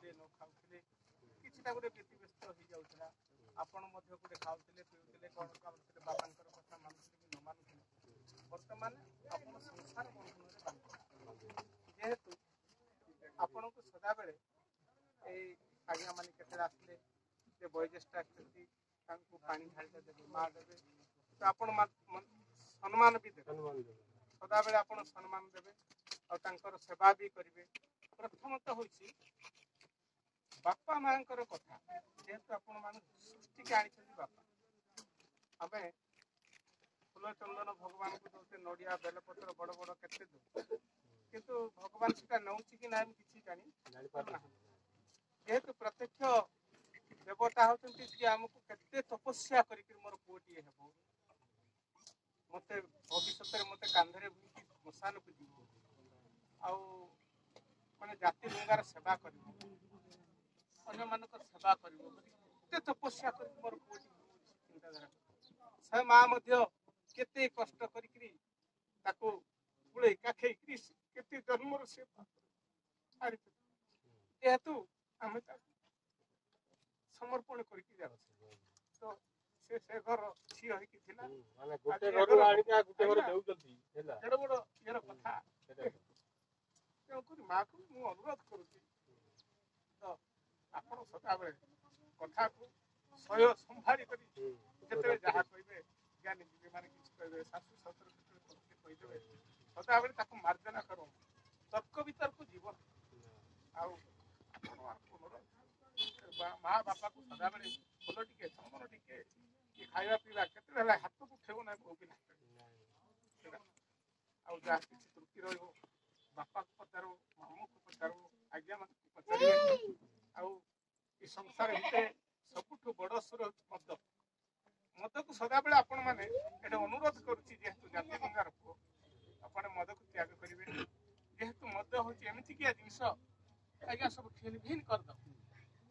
गोटे न खाऊले किछिटा गोटे व्यतिव्यस्त हो जाउछला आपण मध्य गोटे खाउले पिउले कोन खाउले बाबांकर कथा मानुले कि न मानुले वर्तमान आपण संसार बंधन रे जेहेतु आपण को सदा बेले ए आज्ञा माने केते आसले जे बयोज्येष्ठ आछथि तांको पानी ढाली देबे मा देबे तो आपण सम्मान भी देबे सदा बेले आपण सम्मान देबे और तांकर सेवा भी करिवे प्रथमतः होछि बापा मांकर कथा जेहेतु आपण मान सृष्टि के आनी बापा आमे फूल चंदन भगवान को दौते नड़िया बेलपत्र बड़ बड़ केते दो किंतु भगवान सेटा नौछि कि ना किछि जानि जेहेतु प्रत्यक्ष देवता होतंती जे हमको केते तपस्या करि मोर पुओटी हेबो मते भविष्य मते कांधरे मसान को जीवो आउ माने जाति लंगार सेवा करिवो अन्य मानक सेवा करिवो केते तपस्या करि मोर पुओटी चिंताधारा से मां मध्य केते कष्ट करिकरी ताको गुळे काखै क्रिस केते जन्मर सेवा आरि जेहेतु आमे समर्पण करके जाऊ तो से घर छी होई कि थिला माने गोटे घर आनी का गोटे घर देउ जल्दी हैला एडो बडो यार कथा तो कोन मा को मु अनुरोध करूची तो आपण सदा बेले कथा को सय संभाली करी जते जहा कहिबे ज्ञानी जी माने किछ कहिबे सासु ससुर किछ कहि देबे सदा बेले ताको मार्जना करो तर्क वितर्क जीवन आउ माँ बापा को सदा बेले फूल टिके चंदन टिके ये खाଇବା पीवा केते हला हाथ को ठेव ना को भी आउ जा किछि त्रुटि रहयो बापा को पचारो मामू को पचारो आज्ञा मन को पचारो आउ ई संसार हिते सबुठु बड़ सुर मद मद को सदा बेले आपण माने एटा अनुरोध करूची जेहेतु जाति गंगार को आपण मद को त्याग करिवे जेहेतु मद होची एमिति कि जिंस आज्ञा सब खेल भिन कर दो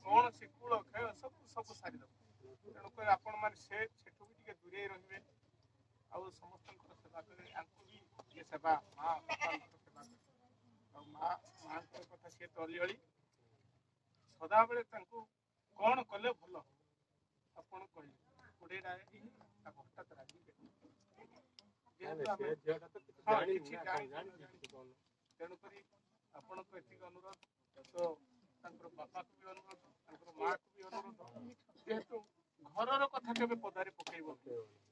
कौन से कूल खेल सब सब सारी दो तेणुक आपण मैंने सेठू भी टे दूरे रे आउ समस्त सेवा करे आंकु भी ये सेवा माँ बापा सेवा करे माँ माँ कथा सी तो अली अली सदा बेले कौन कले भल आपण कहले कोड़े हठात राजी तेणुक आपण को एति अनुरोध तो बापा को भी अनुरोध माँ को भी अनुरोध जेहेतु घर कथा के पदारे पकड़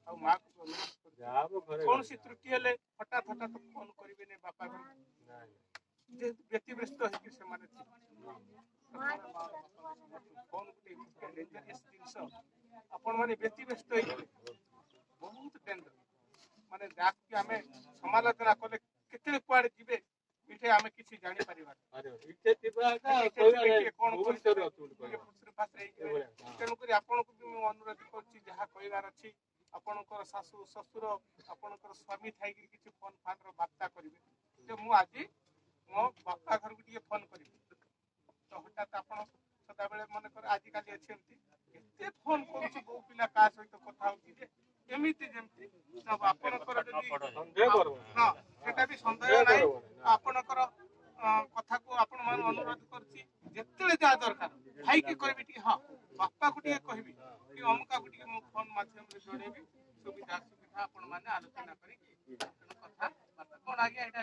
आ माँ को अनुरोध कौन सी त्रुटि हेले हठात हठात फोन करेंगे ने बापा घर व्यतिव्यस्त होकर से फोन गोटे डेंजरियस जिनस आपण मैंने व्यतिव्यस्त बहुत डेंजर माने जाके आमे समालोचना कले केते कुआडे जीवे इठे आमे किछि जानि परिबा अरे इठे तिबा का कोन पुरुषर पुरुषर पास रही तेणु करी आपण को भी अनुरोध करछि जहा कहिबार अछि आपणकर सासु ससुर आपणकर स्वामी थाई कि किछि फोन फान रो वार्ता करिवे जे मु आज मो बापा घर को टिके फोन करिवे तो हठात आपण सदा बेले मन कर आज काली अछि एमती एते फोन करछि बहु पिला का सहित कथा होछि जे एमिति जेमति सब आपणकर जदि संदेह करबो हां सेटा भी संदेह नै आपणकर कथा को आपण मान अनुरोध करछि जेतेले जा दरकार भाई के कहबी टी हां बापा को टिके कहबी कि अमुका को टिके मो फोन माध्यम रे जोड़ेबी सुविधा सुविधा आपण माने आलोचना करी कथा बात कोन आगे एटा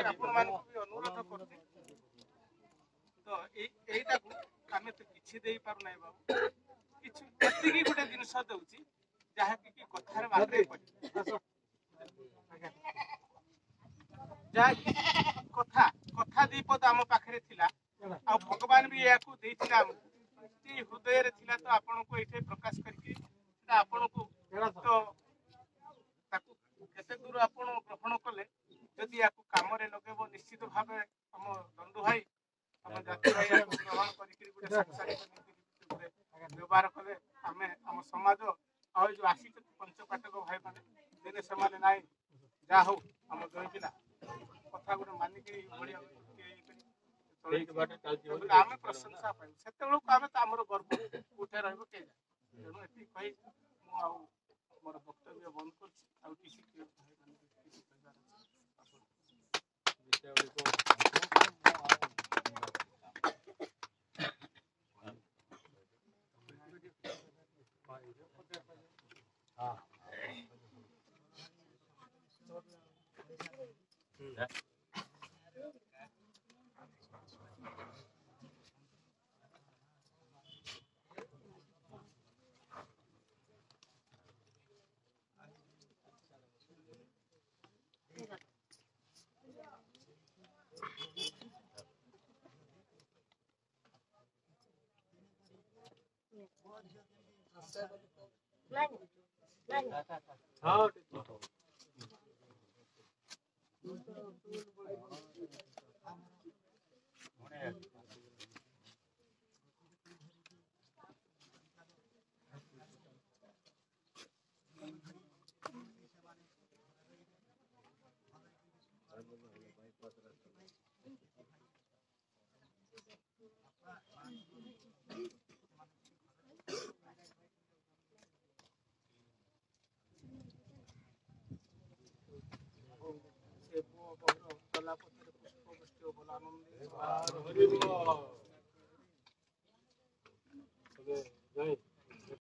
आपण मान को भी अनुरोध करछि तो एटा को हमें तो किछि देई पार नै बाबू किछि एतिकी गोटे जिंस दउछि जहा कि कथार बारे पड़ी जा कथा कथा दी पद आम पाखरे थिला आ भगवान भी या को देथिला ती हृदय रे थिला तो आपण को एठे प्रकाश करके सेटा आपण को तो ताकू केते दूर आपण ग्रहण कले यदि या को काम रे लगेबो निश्चित भाबे हम दंडु भाई हम जाति भाई ग्रहण करिकरी गुटे संसारिक नीति व्यवहार कले हमें हम समाज आ जो आसी पंचपाटक भाई माने दिने से माने नाई जा हो हम दोई पिला कथा गुटे मानि के बढ़िया आमे प्रशंसा पाइ सेते लोक आमे त हमर गर्व उठे रहबो के जा तेनु एति कहि मु आ मोर वक्तव्य बंद करछि आ किछि के भाई माने किछि कहबार अछि विषय को ସେ ପୁଅ ବୋହୂର ଗଲା ପଛରେ ପୁଷ୍ପ ବୃଷ୍ଟି ଭଲ ଆନନ୍ଦ।